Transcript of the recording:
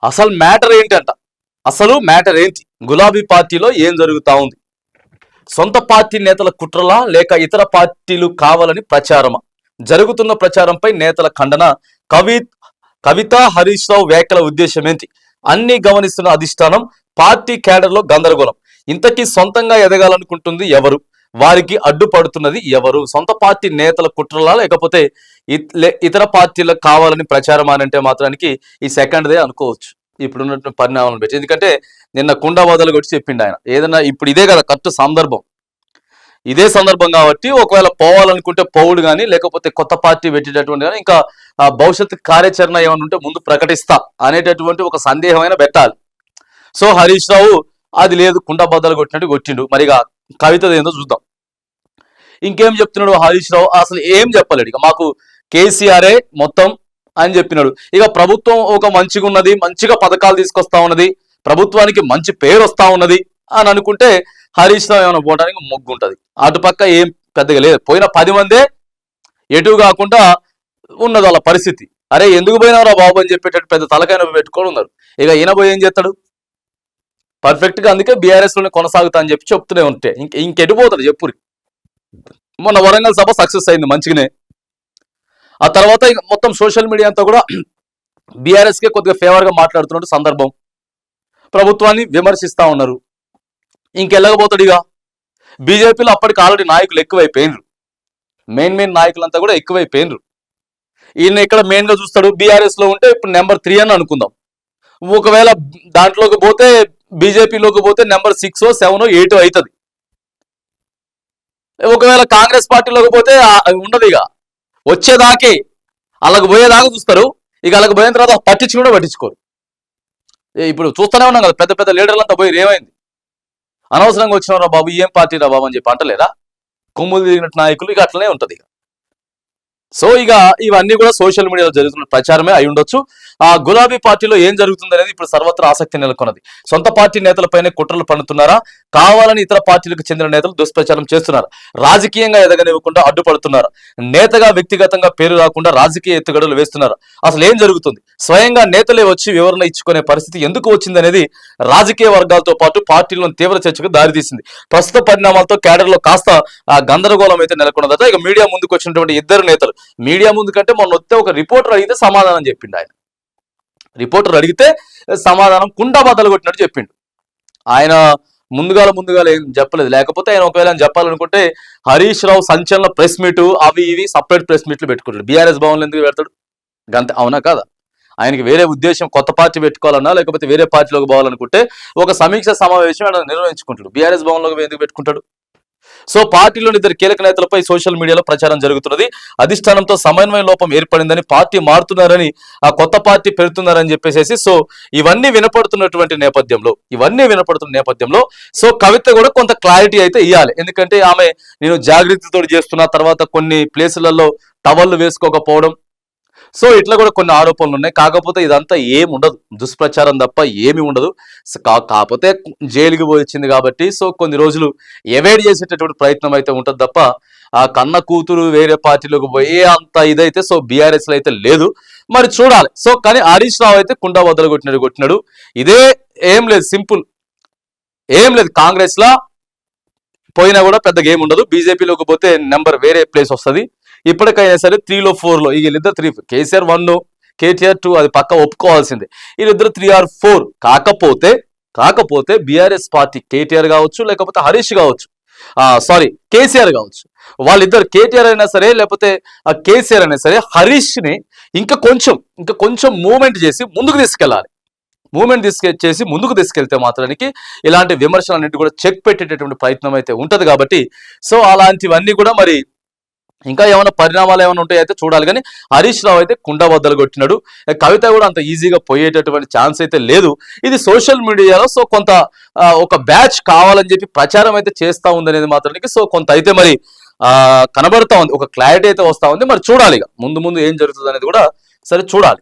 అసలు మ్యాటర్ ఏంటంట, అసలు మ్యాటర్ ఏంటి, గులాబీ పార్టీలో ఏం జరుగుతా ఉంది? సొంత పార్టీ నేతల కుట్రలా లేక ఇతర పార్టీలు కావాలని ప్రచారమా? జరుగుతున్న ప్రచారంపై నేతల ఖండన. కవిత హరీష్ రావు వ్యాఖ్యల ఉద్దేశం ఏంటి? అన్ని గమనిస్తున్న అధిష్టానం, పార్టీ క్యాడర్లో గందరగోళం. ఇంతకీ సొంతంగా ఎదగాలనుకుంటుంది ఎవరు? వారికి అడ్డుపడుతున్నది ఎవరు? సొంత పార్టీ నేతల కుట్రలా లేకపోతే ఇతర పార్టీలకు కావాలని ప్రచారం అని అంటే మాత్రానికి ఈ సెకండ్దే అనుకోవచ్చు ఇప్పుడున్నటువంటి పరిణామాలను పెట్టి. ఎందుకంటే నిన్న కుండా వదలు కొట్టి చెప్పిండు ఆయన, ఏదన్నా ఇప్పుడు ఇదే కదా కరెక్ట్ సందర్భం, ఇదే సందర్భం కాబట్టి ఒకవేళ పోవాలనుకుంటే పోవుడు కానీ లేకపోతే కొత్త పార్టీ పెట్టేటటువంటి కానీ ఇంకా భవిష్యత్తు కార్యాచరణ ఏమైనా ఉంటే ముందు ప్రకటిస్తా అనేటటువంటి ఒక సందేహమైన పెట్టాలి. సో హరీష్ రావు అది లేదు, కుండా బద్దలు కొట్టినట్టు కొట్టిండు. మరిగా కవితది ఏందో చూద్దాం. ఇంకేం చెప్తున్నాడు హరీష్ రావు? అసలు ఏం చెప్పలేడు. ఇక మాకు కేసీఆరే మొత్తం అని చెప్పినాడు. ఇక ప్రభుత్వం ఒక మంచిగా ఉన్నది, మంచిగా పథకాలు తీసుకొస్తా ఉన్నది, ప్రభుత్వానికి మంచి పేరు వస్తా ఉన్నది అని అనుకుంటే హరీష్ రావు ఏమైనా పోవడానికి మొగ్గు ఉంటుంది. అటుపక్క ఏం పెద్దగా లేదు. పోయిన 10 మందే ఎటు కాకుండా ఉన్నది వాళ్ళ పరిస్థితి. అరే ఎందుకు పోయినారా బాబు అని చెప్పేటట్టు పెద్ద తలకాయ పెట్టుకొని ఉన్నారు. ఇక ఈయన పోయి ఏం చేస్తాడు? పర్ఫెక్ట్గా అందుకే బీఆర్ఎస్ లోనే కొనసాగుతా అని చెప్పి చెప్తూనే ఉంటే ఇంకెటు పోతాడు చెప్పురి. మొన్న వరంగల్ సభ సక్సెస్ అయింది మంచిగానే. ఆ తర్వాత ఇక మొత్తం సోషల్ మీడియా అంతా కూడా బీఆర్ఎస్కే కొద్దిగా ఫేవర్గా మాట్లాడుతున్నట్టు సందర్భం. ప్రభుత్వాన్ని విమర్శిస్తా ఉన్నారు. ఇంకెళ్ళకపోతాడు. ఇక బీజేపీలో అప్పటికి ఆల్రెడీ నాయకులు ఎక్కువైపోయినరు, మెయిన్ నాయకులంతా కూడా ఎక్కువైపోయినరు. ఈయన ఇక్కడ మెయిన్గా చూస్తాడు. బీఆర్ఎస్ లో ఉంటే ఇప్పుడు నెంబర్ 3 అని అనుకుందాం. ఒకవేళ దాంట్లోకి పోతే బీజేపీలోకి పోతే నెంబర్ 6, 7, 8 అవుతుంది. ఒకవేళ కాంగ్రెస్ పార్టీలోకి పోతే ఉండదు. ఇక వచ్చేదాకే అలాగ పోయేదాకా చూస్తారు. ఇక అలాగ పోయిన తర్వాత పట్టించుకోరు. ఇప్పుడు చూస్తూనే ఉన్నాం కదా, పెద్ద పెద్ద లీడర్లంతా పోయి ఏమైంది? అనవసరంగా వచ్చినారా బాబు, ఏం పార్టీ రా బాబు అని చెప్పి అంటలేరా? కొమ్ములు దిగినట్టు నాయకులు. ఇక అట్లనే ఉంటుంది. సో ఇక ఇవన్నీ కూడా సోషల్ మీడియాలో జరుగుతున్న ప్రచారమే అయి ఉండొచ్చు. ఆ గులాబీ పార్టీలో ఏం జరుగుతుంది అనేది ఇప్పుడు సర్వత్రా ఆసక్తి నెలకొన్నది. సొంత పార్టీ నేతలపైనే కుట్రలు పన్నుతున్నారా? కావాలని ఇతర పార్టీలకు చెందిన నేతలు దుష్ప్రచారం చేస్తున్నారు. రాజకీయంగా ఎదగనివ్వకుండా అడ్డుపడుతున్నారు. నేతగా వ్యక్తిగతంగా పేరు రాకుండా రాజకీయ ఎత్తుగడలు వేస్తున్నారు. అసలు ఏం జరుగుతుంది? స్వయంగా నేతలే వచ్చి వివరణ ఇచ్చుకునే పరిస్థితి ఎందుకు వచ్చిందనేది రాజకీయ వర్గాలతో పాటు పార్టీలను తీవ్ర చర్చకు దారితీసింది. ప్రస్తుత పరిణామాలతో క్యాడర్లో కాస్త గందరగోళం అయితే నెలకొన్నదట. ఇక మీడియా ముందుకు వచ్చినటువంటి ఇద్దరు నేతలు, మీడియా ముందు కంటే మొన్న వస్తే ఒక రిపోర్టర్ అడిగితే సమాధానం చెప్పిండు. ఆయన రిపోర్టర్ అడిగితే సమాధానం కుండా బద్దలు కొట్టినట్టు చెప్పిండు. ఆయన ముందుగాల ఏం చెప్పలేదు. లేకపోతే ఆయన ఒకవేళ చెప్పాలనుకుంటే హరీష్ రావు సంచలన ప్రెస్ మీటు అవి ఇవి సపరేట్ ప్రెస్ మీట్లు పెట్టుకుంటాడు. బీఆర్ఎస్ భవన్లో ఎందుకు పెడతాడు? గంతే, అవునా కాదా? ఆయనకి వేరే ఉద్దేశం, కొత్త పార్టీ పెట్టుకోవాలన్నా లేకపోతే వేరే పార్టీలోకి పోవాలనుకుంటే ఒక సమీక్ష సమావేశం ఆయన నిర్వహించుకుంటాడు. బీఆర్ఎస్ భవన్లోకి ఎందుకు పెట్టుకుంటాడు? సో పార్టీలోని ఇద్దరు కీలక నేతలపై సోషల్ మీడియాలో ప్రచారం జరుగుతున్నది. అధిష్టానంతో సమన్వయ లోపం ఏర్పడిందని, పార్టీ మారుతున్నారని, ఆ కొత్త పార్టీ పెడుతున్నారని చెప్పేసి సో ఇవన్నీ వినపడుతున్న నేపథ్యంలో సో కవిత కూడా కొంత క్లారిటీ అయితే ఇవ్వాలి. ఎందుకంటే ఆమె నేను జాగృతితో చేస్తున్న తర్వాత కొన్ని ప్లేసులలో టవల్లు వేసుకోకపోవడం, సో ఇట్లా కూడా కొన్ని ఆరోపణలు ఉన్నాయి. కాకపోతే ఇదంతా ఏమి ఉండదు, దుష్ప్రచారం తప్ప ఏమి ఉండదు. కాకపోతే జైలుకి వచ్చింది కాబట్టి సో కొన్ని రోజులు అవాయిడ్ చేసేటటువంటి ప్రయత్నం అయితే ఉంటుంది తప్ప ఆ కన్న కూతురు వేరే పార్టీలోకి పోయే అంత ఇదైతే సో బీఆర్ఎస్ లో అయితే లేదు. మరి చూడాలి. సో కానీ హరీష్ రావు అయితే కుండా వదలు కొట్టినాడు. ఇదే ఏం లేదు, సింపుల్ ఏం లేదు. కాంగ్రెస్ లా పోయినా కూడా పెద్ద గేమ్ ఉండదు. బీజేపీలోకి పోతే నెంబర్ వేరే ప్లేస్ వస్తుంది. ఇప్పటికైనా సరే 3లో 4లో వీళ్ళిద్దరు 3, కేసీఆర్ 1, కేటీఆర్ 2, అది పక్క ఒప్పుకోవాల్సిందే. వీళ్ళిద్దరు 3 or 4. కాకపోతే బీఆర్ఎస్ పార్టీ కేటీఆర్ కావచ్చు లేకపోతే హరీష్ కావచ్చు, కేసీఆర్ కావచ్చు, వాళ్ళిద్దరు కేటీఆర్ అయినా సరే లేకపోతే కేసీఆర్ అయినా సరే హరీష్ ని ఇంకా కొంచెం మూవ్మెంట్ చేసి ముందుకు తీసుకెళ్ళాలి. ముందుకు తీసుకెళ్తే మాత్రానికి ఇలాంటి విమర్శలన్నింటి కూడా చెక్ పెట్టేటటువంటి ప్రయత్నం అయితే ఉంటది. కాబట్టి సో అలాంటివన్నీ కూడా మరి ఇంకా ఏమైనా పరిణామాలు ఏమైనా ఉంటాయి అయితే చూడాలి. కానీ హరీష్ రావు అయితే కుండా బద్దలు కొట్టినాడు. కవిత కూడా అంత ఈజీగా పోయేటటువంటి ఛాన్స్ అయితే లేదు. ఇది సోషల్ మీడియాలో సో కొంత ఒక బ్యాచ్ కావాలని చెప్పి ప్రచారం అయితే చేస్తా ఉంది అనేది మాత్రానికి సో కొంత అయితే మరి కనబడతా ఉంది, ఒక క్లారిటీ అయితే వస్తా ఉంది. మరి చూడాలి ఇక ముందు ఏం జరుగుతుంది అనేది కూడా సరే చూడాలి.